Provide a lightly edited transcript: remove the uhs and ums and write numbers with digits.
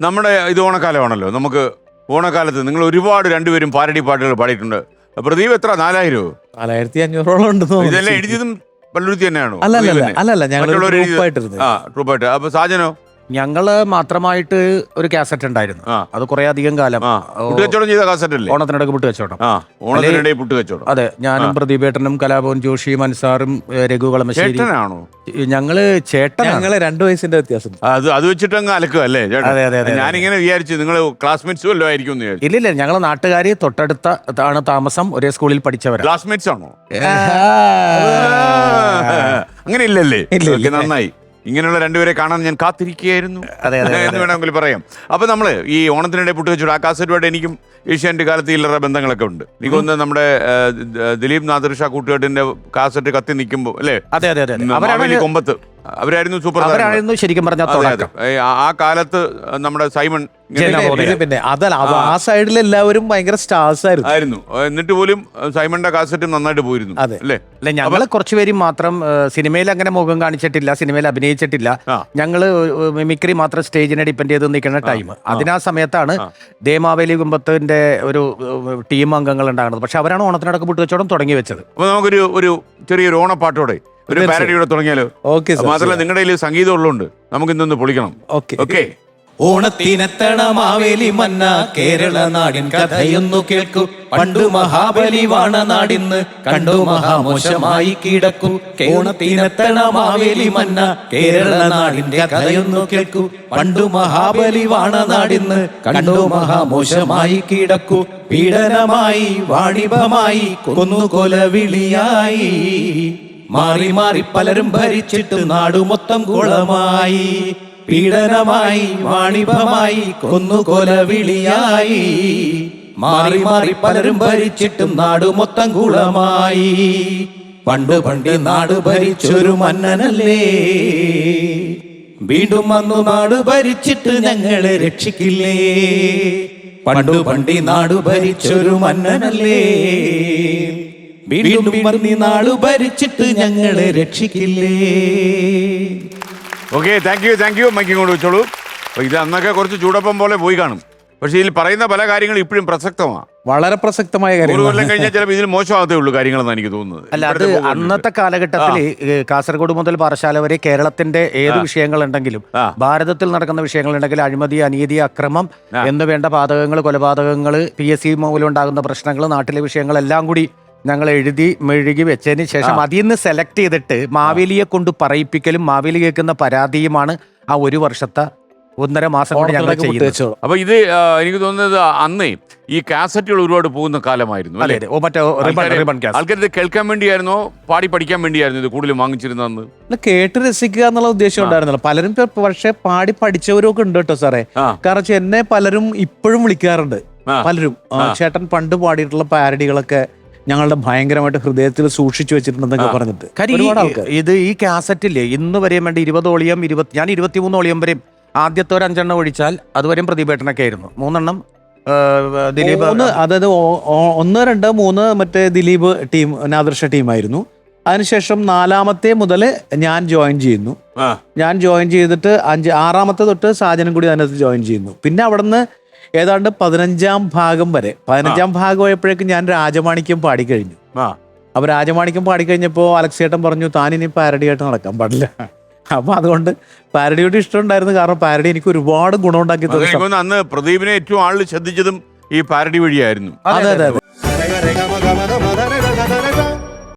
നമ്മുടെ ഇത് ഓണക്കാലമാണല്ലോ. നമുക്ക് ഓണക്കാലത്ത് നിങ്ങൾ ഒരുപാട് രണ്ടുപേരും പാരഡി പാട്ടുകൾ പാടിയിട്ടുണ്ട്. പ്രദീപ് എത്ര 4000 4500 ഉണ്ടെന്ന് ഇതെല്ലാം എഴുതിയതും പള്ളുരുത്തി തന്നെയാണോ? അല്ലല്ല ഞങ്ങൾ ട്രൂപ്പായിട്ട്. അപ്പൊ സാജനോ? ഞങ്ങള് മാത്രമായിട്ട് ഒരു കാസറ്റ് ഉണ്ടായിരുന്നു. അത് കുറെ അധികം കാലം പുട്ടുകച്ചവടം ചെയ്ത കാസറ്റ് അല്ലേ? ഓണത്തിനിടയ്ക്ക് പുട്ടുകച്ചവടം. ഓണത്തിനിടയിൽ പുട്ടുകച്ചവടം. അതെ, ഞാനും പ്രദീപേട്ടനും കലാഭവൻ ജോഷിയും അൻസാറും രഘു കളമശ്ശേരി. ചേട്ടനാണോ? ഞങ്ങള് ഞങ്ങള് 2 വയസ്സിന്റെ വ്യത്യാസം. അത് വെച്ചിട്ട് അങ്ങ് അലക്കുക അല്ലേ? അതെ. ഞാനിങ്ങനെ വിചാരിച്ചു നിങ്ങൾ ക്ലാസ്മേറ്റ്സ് വല്ലതും ആയിരിക്കും എന്ന് വിചാരിച്ചു. ഇല്ലില്ല, ഞങ്ങള് നാട്ടുകാരി തൊട്ടടുത്താണ് താമസം, ഒരേ സ്കൂളിൽ പഠിച്ചവരാ. ക്ലാസ്മേറ്റ്സ് ആണോ? അങ്ങനെ ഇല്ലല്ലേ? നന്നായി. ഇങ്ങനെയുള്ള രണ്ടുപേരെ കാണാൻ ഞാൻ കാത്തിരിക്കുകയായിരുന്നു എന്ന് വേണമെങ്കിൽ പറയാം. അപ്പൊ നമ്മള് ഈ ഓണത്തിനിടെ പുട്ടുകച്ചവടം ആ കാസറ്റുമായിട്ട് എനിക്കും ഏഷ്യാനെറ്റ് കാലത്ത് ഇല്ലറ ബന്ധങ്ങളൊക്കെ ഉണ്ട്. എനിക്ക് തോന്നുന്നത് നമ്മുടെ ദിലീപ് നാദിർഷാ കൂട്ടുകെട്ടിന്റെ കാസറ്റ് കത്തി നിൽക്കുമ്പോ അല്ലേ? അതെ. കൊമ്പത്ത് അവരായിരുന്നു സൂപ്പർ. അവരായിരുന്നു ശരിക്കും പറഞ്ഞ ആ കാലത്ത് നമ്മുടെ സൈമൺ. പിന്നെ അതല്ല, ആ സൈഡിൽ എല്ലാവരും ഭയങ്കര സ്റ്റാർസ് ആയിരുന്നു. എന്നിട്ട് പോലും സൈമണിന്റെ കാസറ്റും നന്നായിട്ട് പോയിരുന്നു അല്ലേ? അല്ലെ, ഞങ്ങള് കുറച്ചുപേരും മാത്രം സിനിമയിൽ അങ്ങനെ മുഖം കാണിച്ചിട്ടില്ല, സിനിമയിൽ അഭിനയിച്ചിട്ടില്ല. ഞങ്ങള് മിമിക്രി മാത്രം സ്റ്റേജിനെ ഡിപ്പെൻഡ് ചെയ്ത് നിൽക്കുന്ന ടൈം. അതിനാ സമയത്താണ് ദേമാവേലി കുമ്പത്തിന്റെ ഒരു ടീം അംഗങ്ങൾ ഉണ്ടാകുന്നത്. പക്ഷെ അവരാണ് ഓണത്തിനടക്ക് പുട്ടുകച്ചവടം തുടങ്ങി വെച്ചത്. അപ്പൊ നമുക്കൊരു ചെറിയൊരു ഓണപ്പാട്ടോടെ ഒരു പാരഡിയോടെ തുടങ്ങിയാലോ? മാത്രമല്ല നിങ്ങളുടെ കയ്യിൽ സംഗീതം ഉള്ളതുകൊണ്ട് നമുക്ക് ഇന്നൊന്ന് പൊളിക്കണം. ഓക്കെ. ഓണത്തിനെത്തണ മാവേലി മന്ന കേരള നാടിൻ കഥയൊന്നു കേൾക്കൂ. പണ്ടു മഹാബലി വാണ നാടിന്ന് കണ്ടു മഹാമോശമായി കിടക്കൂ. ഓണത്തിനെത്തണ മാവേലി മന്ന കേരള നാടിന്റെ കഥയൊന്നു കേൾക്കൂ. പണ്ടു മഹാബലി വാണ നാടിന്ന് കണ്ടു മഹാമോശമായി കിടക്കൂ. പീഡനമായി വാണിഭമായി കൊന്നുകൊലവിളിയായി മാറി മാറി പലരും ഭരിച്ചിട്ട് നാടു മൊത്തം കുളമായി. പീഡനമായി വാണിഭമായി കൊന്നുകൊലവിളിയായി മാറി മാറി പലരും ഭരിച്ചിട്ടും നാടു മൊത്തം കുളമായി. പണ്ട് നാട് ഭരിച്ചൊരു മന്നനല്ലേ, വീണ്ടും വന്നു നാട് ഭരിച്ചിട്ട് ഞങ്ങളെ രക്ഷിക്കില്ലേ. പണ്ട് നാട് ഭരിച്ചൊരു മന്നനല്ലേ, വീണ്ടും വന്നി നാട് ഭരിച്ചിട്ട് ഞങ്ങളെ രക്ഷിക്കില്ലേ. Okay, thank you. മൈക്ക് കൊണ്ട് വെച്ചോളൂ. ഇത് അന്നൊക്കെ കുറച്ച് ചൂടപ്പം പോലെ പോയി കാണും. പക്ഷെ ഇതിൽ പറയുന്ന പല കാര്യങ്ങളും ഇപ്പോഴും പ്രസക്തമാണ്. വളരെ പ്രസക്തമായ കാര്യം. കൊല്ലം കഴിഞ്ഞാൽ ചിലപ്പോൾ ഇതിൽ മോശമാകത്തേ ഉള്ളൂ കാര്യങ്ങളെന്ന് എനിക്ക് തോന്നുന്നത്. അല്ല, അത് അന്നത്തെ കാലഘട്ടത്തിൽ കാസർഗോഡ് മുതൽ പാറശാല വരെ കേരളത്തിന്റെ ഏത് വിഷയങ്ങളുണ്ടെങ്കിലും, ഭാരതത്തിൽ നടക്കുന്ന വിഷയങ്ങളുണ്ടെങ്കിൽ, അഴിമതി, അനീതി, അക്രമം എന്ന് വേണ്ട പാതകങ്ങൾ, കൊലപാതകങ്ങൾ, PSC മൂലം ഉണ്ടാകുന്ന പ്രശ്നങ്ങൾ, നാട്ടിലെ വിഷയങ്ങളെല്ലാം കൂടി ഞങ്ങൾ എഴുതി മെഴുകി വെച്ചതിന് ശേഷം അതിൽ നിന്ന് സെലക്ട് ചെയ്തിട്ട് മാവേലിയെ കൊണ്ട് പറയിപ്പിക്കലും മാവേലി കേൾക്കുന്ന പരാതിയുമാണ് ആ ഒരു വർഷത്തെ 1.5 മാസം കൊണ്ട് ഞങ്ങൾ ചെയ്യുന്നത്. അപ്പൊ ഇത് എനിക്ക് തോന്നുന്നത് അന്നേ ഈ കാസറ്റുകൾ ഒരുപാട് പോകുന്ന കാലമായിരുന്നു. ആൾക്കാർ കേൾക്കാൻ വേണ്ടിയായിരുന്നോ പാടി പഠിക്കാൻ വേണ്ടിയായിരുന്നു ഇത് കൂടുതലും വാങ്ങിച്ചിരുന്നതെന്ന്? കേട്ട് രസിക്കുക എന്നുള്ള ഉദ്ദേശം ഉണ്ടായിരുന്നല്ലോ. പലരും പക്ഷെ പാടി പഠിച്ചവരൊക്കെ ഉണ്ട് കേട്ടോ സാറേ. കാരണം എന്നെ പലരും ഇപ്പോഴും വിളിക്കാറുണ്ട്. പലരും ചേട്ടൻ പണ്ട് പാടിയിട്ടുള്ള പാരഡികളൊക്കെ ഞങ്ങളുടെ ഭയങ്കരമായിട്ട് ഹൃദയത്തിൽ സൂക്ഷിച്ചു വെച്ചിട്ടുണ്ടെന്നൊക്കെ പറഞ്ഞിട്ട് ഇത് ഈ കാസറ്റില്ലേ ഇന്ന് വരെയും വേണ്ടി 20 ഓളിയം, ഞാൻ 23 ഓളിയം വരെയും ആദ്യത്തെ ഒരു 5 എണ്ണം ഒഴിച്ചാൽ അതുവരെയും പ്രതിഭേട്ടനൊക്കെ ആയിരുന്നു. 3 എണ്ണം ദിലീപ്, അതായത് 1, 2, 3 മറ്റേ ദിലീപ് ടീം, നാദിർഷ ടീമായിരുന്നു. അതിനുശേഷം 4-മത്തെ മുതൽ ഞാൻ ജോയിൻ ചെയ്യുന്നു. ഞാൻ ജോയിൻ ചെയ്തിട്ട് 6-മത്തെ തൊട്ട് സാജനം കൂടി അതിനകത്ത് ജോയിൻ ചെയ്യുന്നു. പിന്നെ അവിടുന്ന് ഏതാണ്ട് 15-ാം ഭാഗം വരെ 15-ാം ഭാഗം ആയപ്പോഴേക്കും ഞാൻ രാജമാണിക്യം പാടിക്കഴിഞ്ഞു. അപ്പൊ രാജമാണിക്യം പാടിക്കഴിഞ്ഞപ്പോ അലക്സേട്ടൻ പറഞ്ഞു താൻ ഇനി പാരഡിയായിട്ട് നടക്കാൻ പാടില്ല. അപ്പൊ അതുകൊണ്ട് പാരഡിയോട് ഇഷ്ടമുണ്ടായിരുന്നു. കാരണം പാരഡി എനിക്ക് ഒരുപാട് ഗുണം ഉണ്ടാക്കി തന്നു. അന്ന് പ്രദീപിനെ ഏറ്റവും ആളിൽ ശ്രദ്ധിച്ചതും ഈ പാരഡി വഴിയായിരുന്നു. അതെ.